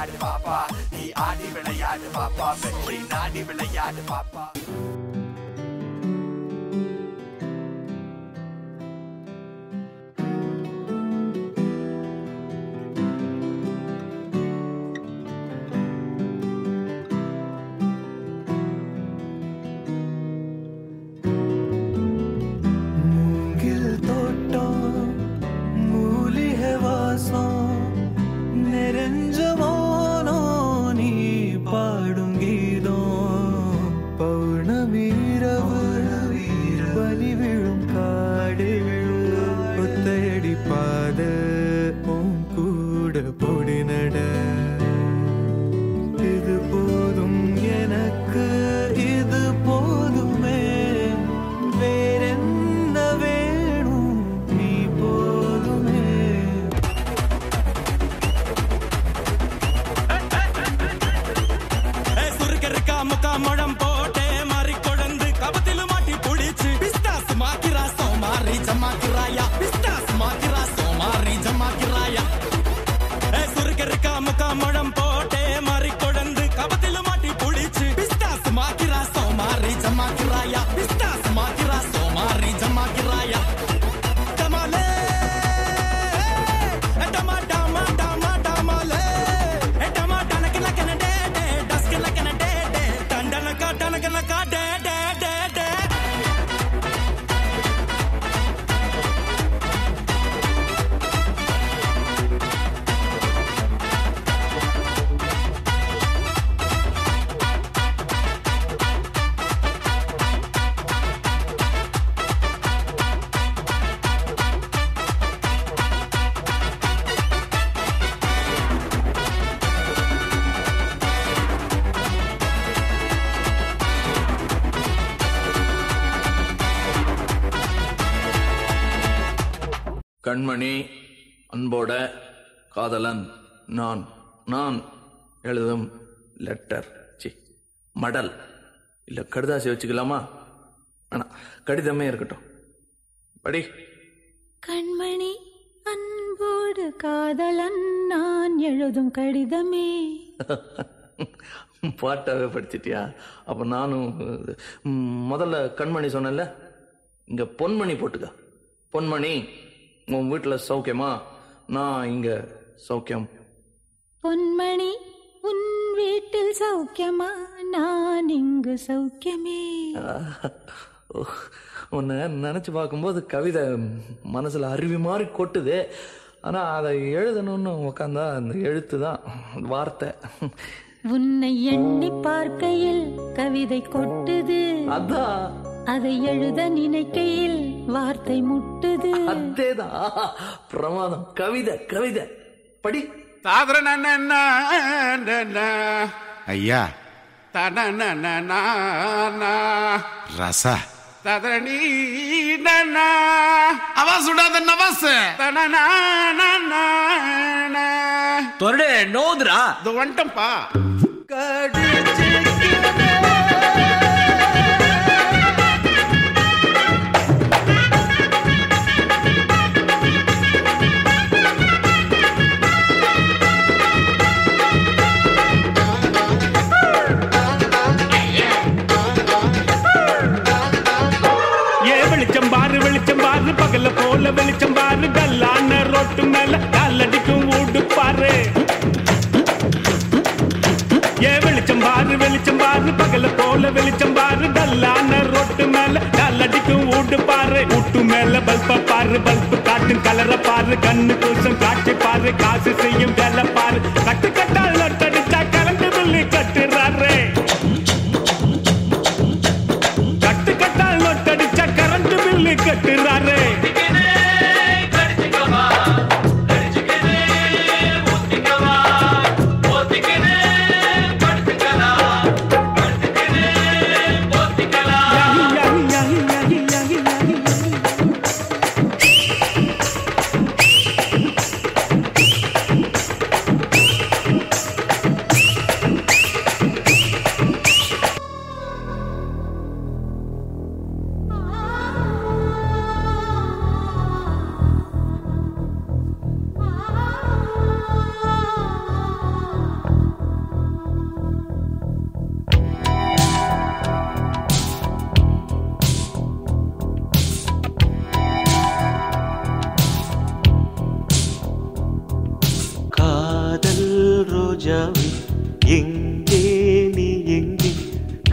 விளையாடு பாப்பா, நீ ஆடி விளையாடு பாப்பா, வெற்றி நாடி விளையாடு பாப்பா. கண்மணி, அன்போட காதலன் நான். நான் எழுதும் லெட்டர், மடல் இல்ல கடிதாசி வச்சுக்கலாமா? ஆனா கடிதமே இருக்கட்டும். படி. கண்மணி, அன்போடு காதலன் நான் எழுதும் கடிதமே. பாட்டாவே படிச்சிட்டியா? அப்ப நானும் முதல்ல கண்மணி சொன்னேன்ல, இங்க பொன்மணி போட்டுக்க. பொன்மணி, உன் வீட்டுல சௌக்கியமா? நான் இங்க சௌக்கியம். பொன்மணி, உன் வீட்டில் சௌக்கியமா? நான் இங்கு சௌக்கியமே. உன்னை நினைச்சு பார்க்கும்போது கவிதை மனசுல அருவி மாதிரி கொட்டுது. ஆனா அதை எழுதணும்னு உக்காந்தா அந்த எழுத்து தான் வார்த்தை. உன்னை எண்ணி பார்க்கையில் கவிதை கொட்டுது, அதான். அதை எழுத நினைக்கையில் வார்த்தை முட்டுது. அதேதான், பிரமாதம். கவிதை கவிதை படி. ஐயா ரச அவன் சுடாத நவாஸ் தொரடு நோதுரா வந்துட்டம்பா. வெளிச்சம் பாரு பகல போல வெளிச்சம் பாரு, கல்லான ரோட்டு மேல காலடிக்கும் ஊடு பாரு. வெளிச்சம் பாரு பகல போல வெளிச்சம் பாரு, கல்லான ரோட்டு மேல காலடிக்கும் ஊடு பாரு. ஊட்டு மேல பல்ப பாரு, பல்பு காட்டும் கலர பாரு, கண்ணு கூசம் காட்சி பாரு, காசு செய்யும் வேலை பாரு. கட்டு கட்டால் நட்டடிச்சா கலந்து பில்லி கட்டுறாரு, கட்டு கட்டால் நட்டடிச்சா கரண்ட் பில்லு கட்டுறாரு. ரோஜாவே எங்கே நீ எங்கே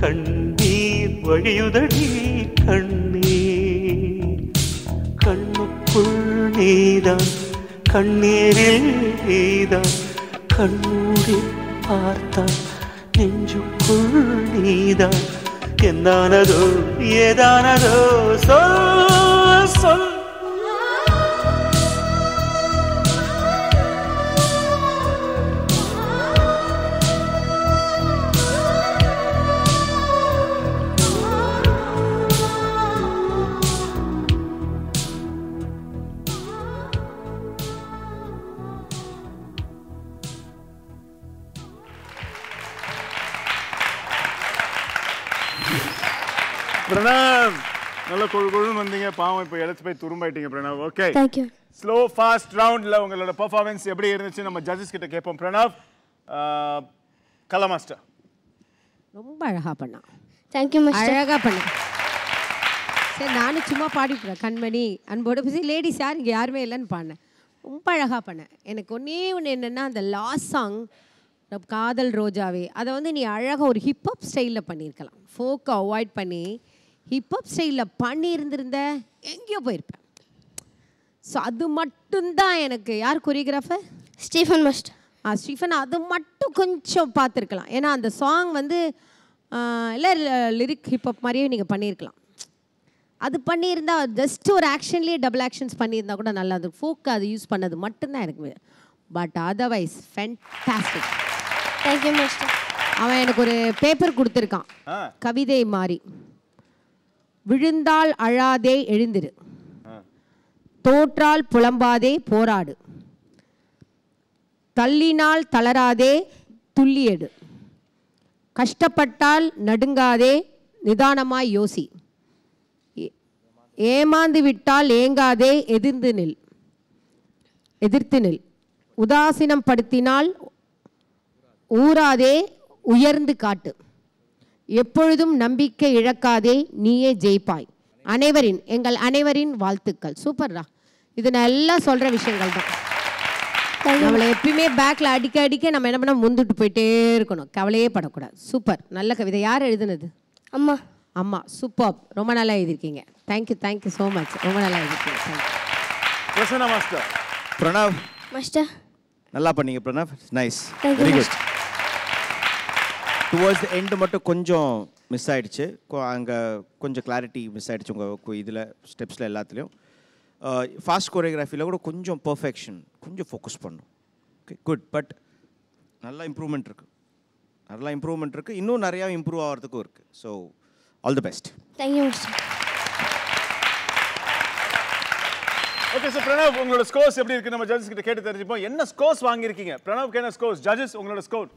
கண்ணீர் வழியுதடி கண்ணீர் கண்ணுக்குள் நீதான் கண்ணீரில் நீதான் கண்ணூரி பார்த்தான் நெஞ்சுக்குள் நீதான் എന്താണതോ ഏതാണതോ சொல் சொல் பிரணவ் நல்ல கொழுன்னு வந்தீங்க. பாவம் இப்போ இழைச்சி போய் துரும்பாயிட்டீங்க Pranav. Okay, thank you. Slow fast ரவுண்டில் உங்களோட பெர்ஃபார்மன்ஸ் எப்படி இருந்துச்சு நம்ம ஜட்ஜஸ் கிட்ட கேட்போம். பிரணவ், கலா மாஸ்டர். ரொம்ப அழகாக பண்ணான். Thank you master. அழகாக பண்ணேன். சரி, நானும் சும்மா பாடிப்பேன். கண்மணி அன்போடு பேசி லேடிஸ் யார் இங்கே யாருமே இல்லைன்னு பாடினேன். ரொம்ப அழகாக பண்ணேன். எனக்கு ஒன்றே ஒன்று என்னென்னா, அந்த லாஸ்ட் சாங் காதல் ரோஜாவே அதை வந்து நீ அழகாக ஒரு ஹிப்ஹாப் ஸ்டைலில் பண்ணியிருக்கலாம். ஃபோக்கை அவாய்ட் பண்ணி ஹிப்ஹாப் ஸ்டைலில் பண்ணியிருந்திருந்த எங்கேயோ போயிருப்பேன். ஸோ அது மட்டும்தான் எனக்கு. யார் கொரியோகிராஃபர்? Stephen master. ஸ்டீஃபன். அது மட்டும் கொஞ்சம் பார்த்துருக்கலாம். ஏன்னா அந்த சாங் வந்து இல்லை லிரிக் ஹிப்ஹாப் மாதிரியே நீங்கள் பண்ணியிருக்கலாம். அது பண்ணியிருந்தா ஜஸ்ட் ஒரு ஆக்ஷன்லேயே டபுள் ஆக்ஷன்ஸ் பண்ணியிருந்தா கூட நல்லா இருக்கும். ஃபோக்கு அது யூஸ் பண்ணது மட்டும்தான் எனக்கு. But otherwise fantastic. Thank you master. அவன் எனக்கு ஒரு பேப்பர் கொடுத்துருக்கான், கவிதை மாதிரி. விழுந்தால் அழாதே எழுந்திரு, தோற்றால் புலம்பாதே போராடு, தள்ளினால் தளராதே துள்ளியடு, கஷ்டப்பட்டால் நடுங்காதே நிதானமாய் யோசி, ஏமாந்து விட்டால் ஏங்காதே எதிர்த்து நில், உதாசீனம் படுத்தினால் ஊராதே உயர்ந்து காட்டு, எப்பொழுதும் நம்பிக்கை இழக்காதே நீயே ஜெயிப்பாய். எங்கள் அனைவரின் வாழ்த்துக்கள். சூப்பர்ரா. இது நல்லா சொல்கிற விஷயங்கள் தான். நம்மளை எப்பயுமே பேக்கில் அடிக்க நம்ம என்ன பண்ண முந்துட்டு போயிட்டே இருக்கணும். கவலையே படக்கூடாது. சூப்பர். நல்ல கவிதை. யார் எழுதுனது? அம்மா. அம்மா. சூப்பர். ரொம்ப நல்லா எழுதியிருக்கீங்க. Thank you so much. ரொம்ப நல்லா எழுதியிருக்கீங்க. பிரசன்னா மாஸ்டர். பிரணவ் மாஸ்டர் நல்லா பண்ணீங்க. Pranav nice, Thank you, very good. Towards the end மட்டும் கொஞ்சம் மிஸ் ஆகிடுச்சு. அங்கே கொஞ்சம் கிளாரிட்டி மிஸ் ஆகிடுச்சு உங்கள் இதில் ஸ்டெப்ஸில் எல்லாத்துலேயும். ஃபாஸ்ட் கோரியோகிராஃபியில் கூட கொஞ்சம் பர்ஃபெக்ஷன் கொஞ்சம் ஃபோக்கஸ் பண்ணும். Okay, good. பட் நல்லா இம்ப்ரூவ்மெண்ட் இருக்குது. இன்னும் நிறையா இம்ப்ரூவ் ஆகிறதுக்கும் இருக்குது. So all the best. Thank you master. Okay, so Pranav, உங்களோட ஸ்கோர்ஸ் எப்படி இருக்குது நம்ம ஜட்ஜஸ் கிட்ட கேட்டு தெரிஞ்சுப்போம். என்ன ஸ்கோர்ஸ் வாங்கியிருக்கீங்க? பிரணவ்க்கு என்ன ஸ்கோர்ஸ்? ஜட்ஜஸ் உங்களோட ஸ்கோர்?